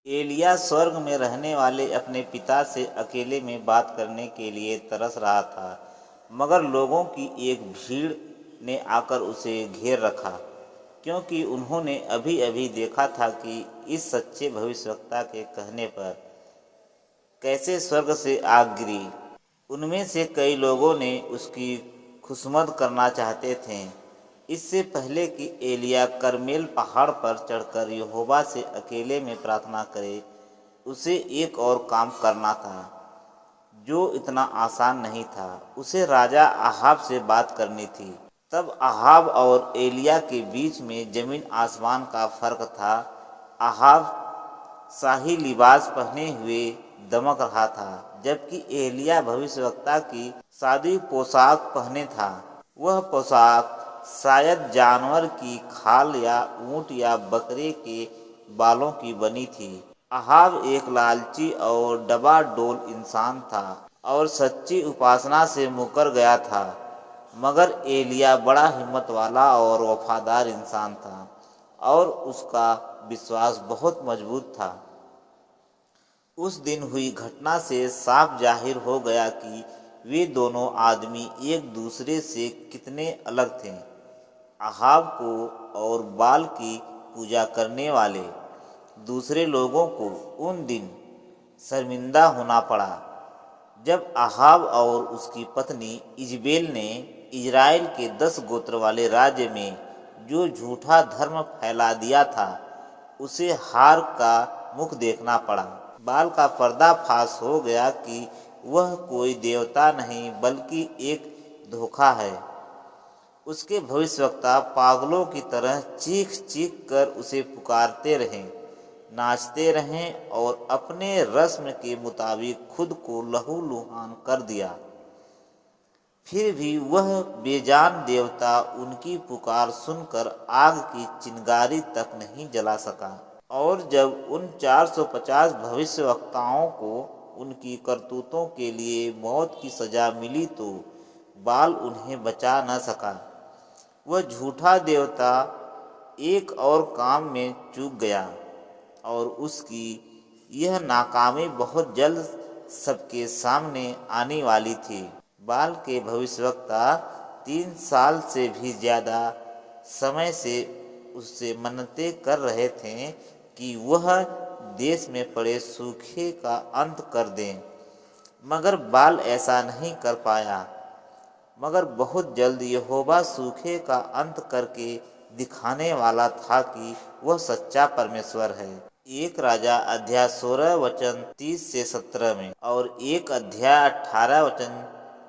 एलिय्याह स्वर्ग में रहने वाले अपने पिता से अकेले में बात करने के लिए तरस रहा था, मगर लोगों की एक भीड़ ने आकर उसे घेर रखा, क्योंकि उन्होंने अभी-अभी देखा था कि इस सच्चे भविष्यवक्ता के कहने पर कैसे स्वर्ग से आग गिरी। उनमें से कई लोगों ने उसकी खुशामद करना चाहते थे। इससे पहले कि एलिय्याह करमेल पहाड़ पर चढ़कर यहोवा से अकेले में प्रार्थना करे, उसे एक और काम करना था, जो इतना आसान नहीं था। उसे राजा अहाब से बात करनी थी। तब अहाब और एलिय्याह के बीच में जमीन आसमान का फर्क था। अहाब शाही लिबास पहने हुए दमक रहा था, जबकि एलिय्याह भविष्यवक्ता की सादी पोशाक पहने था। वह पोशाक शायद जानवर की खाल या ऊंट या बकरे के बालों की बनी थी। अहाब एक लालची और डबाडोल इंसान था और सच्ची उपासना से मुकर गया था, मगर एलिय्याह बड़ा हिम्मत वाला और वफादार इंसान था और उसका विश्वास बहुत मजबूत था। उस दिन हुई घटना से साफ जाहिर हो गया कि वे दोनों आदमी एक दूसरे से कितने अलग थे। अहाब को और बाल की पूजा करने वाले दूसरे लोगों को उन दिन शर्मिंदा होना पड़ा, जब अहाब और उसकी पत्नी इजबेल ने इजराइल के 10 गोत्र वाले राज्य में जो झूठा धर्म फैला दिया था, उसे हार का मुख देखना पड़ा। बाल का पर्दाफाश हो गया कि वह कोई देवता नहीं बल्कि एक धोखा है। उसके भविष्यवक्ता पागलों की तरह चीख चीख कर उसे पुकारते रहे, नाचते रहें और अपने रस्म के मुताबिक खुद को लहूलुहान कर दिया। फिर भी वह बेजान देवता उनकी पुकार सुनकर आग की चिंगारी तक नहीं जला सका। और जब उन 450 भविष्यवक्ताओं को उनकी करतूतों के लिए मौत की सजा मिली तो बाल उन्हें बचा न सका। वह झूठा देवता एक और काम में चूक गया और उसकी यह नाकामी बहुत जल्द सबके सामने आने वाली थी। बाल के भविष्यवक्ता 3 साल से भी ज़्यादा समय से उससे मन्नतें कर रहे थे कि वह देश में पड़े सूखे का अंत कर दें, मगर बाल ऐसा नहीं कर पाया। मगर बहुत जल्द यहोवा सूखे का अंत करके दिखाने वाला था कि वह सच्चा परमेश्वर है। 1 राजा अध्याय 16 वचन 30 से 17 में और 1 अध्याय 18 वचन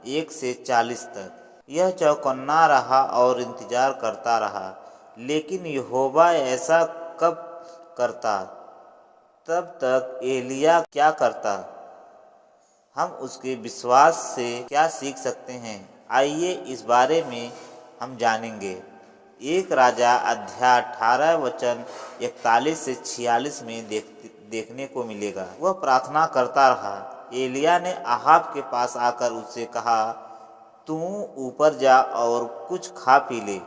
1 से 40 तक। यह चौकन्ना रहा और इंतजार करता रहा, लेकिन यहोवा ऐसा कब करता? तब तक एलिय्याह क्या करता? हम उसके विश्वास से क्या सीख सकते हैं? आइए इस बारे में हम जानेंगे। 1 राजा अध्याय 18 वचन 41 से 46 में देखने को मिलेगा। वह प्रार्थना करता रहा। एलिय्याह ने अहाब के पास आकर उससे कहा, तू ऊपर जा और कुछ खा पी ले,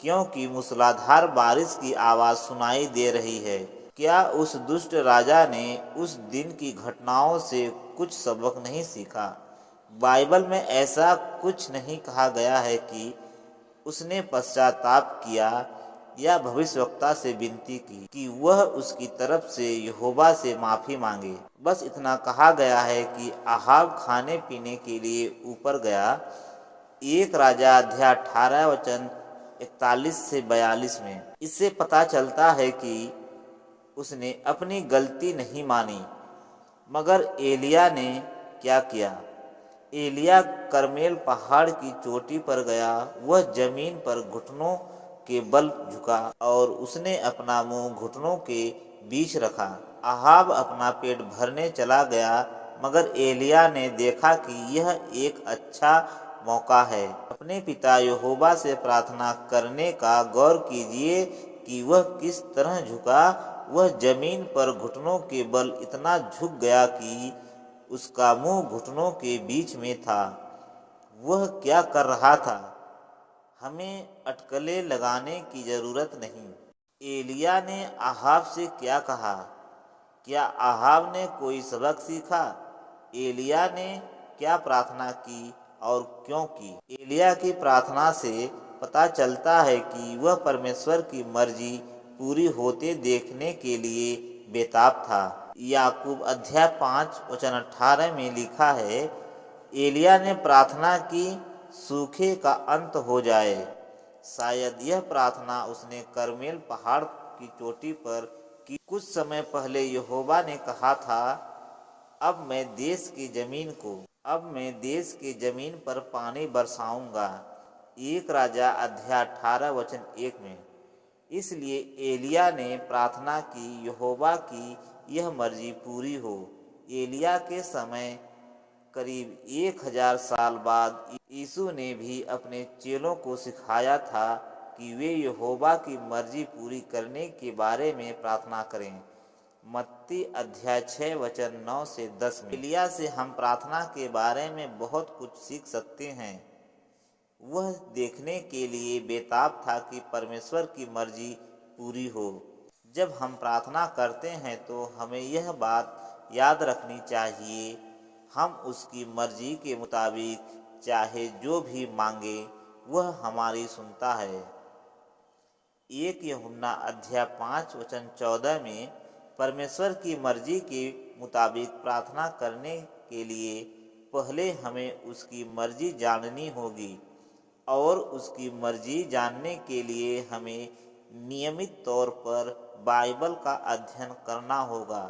क्योंकि मूसलाधार बारिश की आवाज़ सुनाई दे रही है। क्या उस दुष्ट राजा ने उस दिन की घटनाओं से कुछ सबक नहीं सीखा? बाइबल में ऐसा कुछ नहीं कहा गया है कि उसने पश्चाताप किया या भविष्यवक्ता से विनती की कि वह उसकी तरफ से यहोवा से माफ़ी मांगे। बस इतना कहा गया है कि अहाब खाने पीने के लिए ऊपर गया। 1 राजा अध्याय 18 वचन 41 से 42 में इससे पता चलता है कि उसने अपनी गलती नहीं मानी। मगर एलिय्याह ने क्या किया? एलिय्याह करमेल पहाड़ की चोटी पर गया। वह जमीन पर घुटनों के बल झुका और उसने अपना मुंह घुटनों के बीच रखा। अहाब अपना पेट भरने चला गया, मगर एलिय्याह ने देखा कि यह एक अच्छा मौका है। अपने पिता यहोवा से प्रार्थना करने का गौर कीजिए कि वह किस तरह झुका। वह जमीन पर घुटनों के बल इतना झुक गया कि उसका मुंह घुटनों के बीच में था। वह क्या कर रहा था? हमें अटकलें लगाने की जरूरत नहीं। एलिय्याह ने अहाब से क्या कहा? क्या अहाब ने कोई सबक सीखा? एलिया ने क्या प्रार्थना की और क्यों की? एलिया की प्रार्थना से पता चलता है कि वह परमेश्वर की मर्जी पूरी होते देखने के लिए बेताब था। याकूब अध्याय 5 वचन 18 में लिखा है, एलिया ने प्रार्थना की सूखे का अंत हो जाए। शायद यह प्रार्थना उसने करमेल पहाड़ की चोटी पर की। कुछ समय पहले यहोवा ने कहा था, अब मैं देश की जमीन पर पानी बरसाऊंगा। 1 राजा अध्याय 18 वचन 1 में। इसलिए एलिया ने प्रार्थना की यहोवा की यह मर्जी पूरी हो। एलिया के समय करीब 1000 साल बाद यीशु ने भी अपने चेलों को सिखाया था कि वे यहोवा की मर्जी पूरी करने के बारे में प्रार्थना करें। मत्ती अध्याय 6 वचन 9 से 10 में। एलिया से हम प्रार्थना के बारे में बहुत कुछ सीख सकते हैं। वह देखने के लिए बेताब था कि परमेश्वर की मर्जी पूरी हो। जब हम प्रार्थना करते हैं तो हमें यह बात याद रखनी चाहिए, हम उसकी मर्जी के मुताबिक चाहे जो भी मांगे वह हमारी सुनता है। 1 यूहन्ना अध्याय 5 वचन 14 में परमेश्वर की मर्जी के मुताबिक प्रार्थना करने के लिए पहले हमें उसकी मर्जी जाननी होगी और उसकी मर्जी जानने के लिए हमें नियमित तौर पर बाइबल का अध्ययन करना होगा।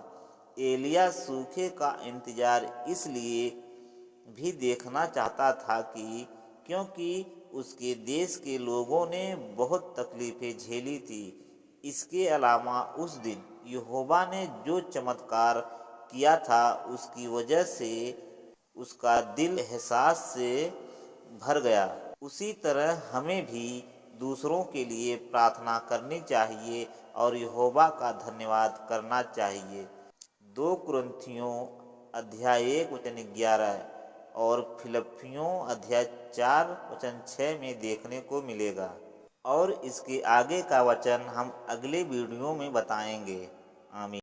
एलिया सूखे का इंतजार इसलिए भी देखना चाहता था क्योंकि उसके देश के लोगों ने बहुत तकलीफें झेली थी। इसके अलावा उस दिन यहोवा ने जो चमत्कार किया था उसकी वजह से उसका दिल एहसास से भर गया। उसी तरह हमें भी दूसरों के लिए प्रार्थना करनी चाहिए और यहोवा का धन्यवाद करना चाहिए। 2 कुरिन्थियों अध्याय 1 वचन 11 और फिलिप्पियों अध्याय 4 वचन 6 में देखने को मिलेगा। और इसके आगे का वचन हम अगले वीडियो में बताएंगे। आमीन।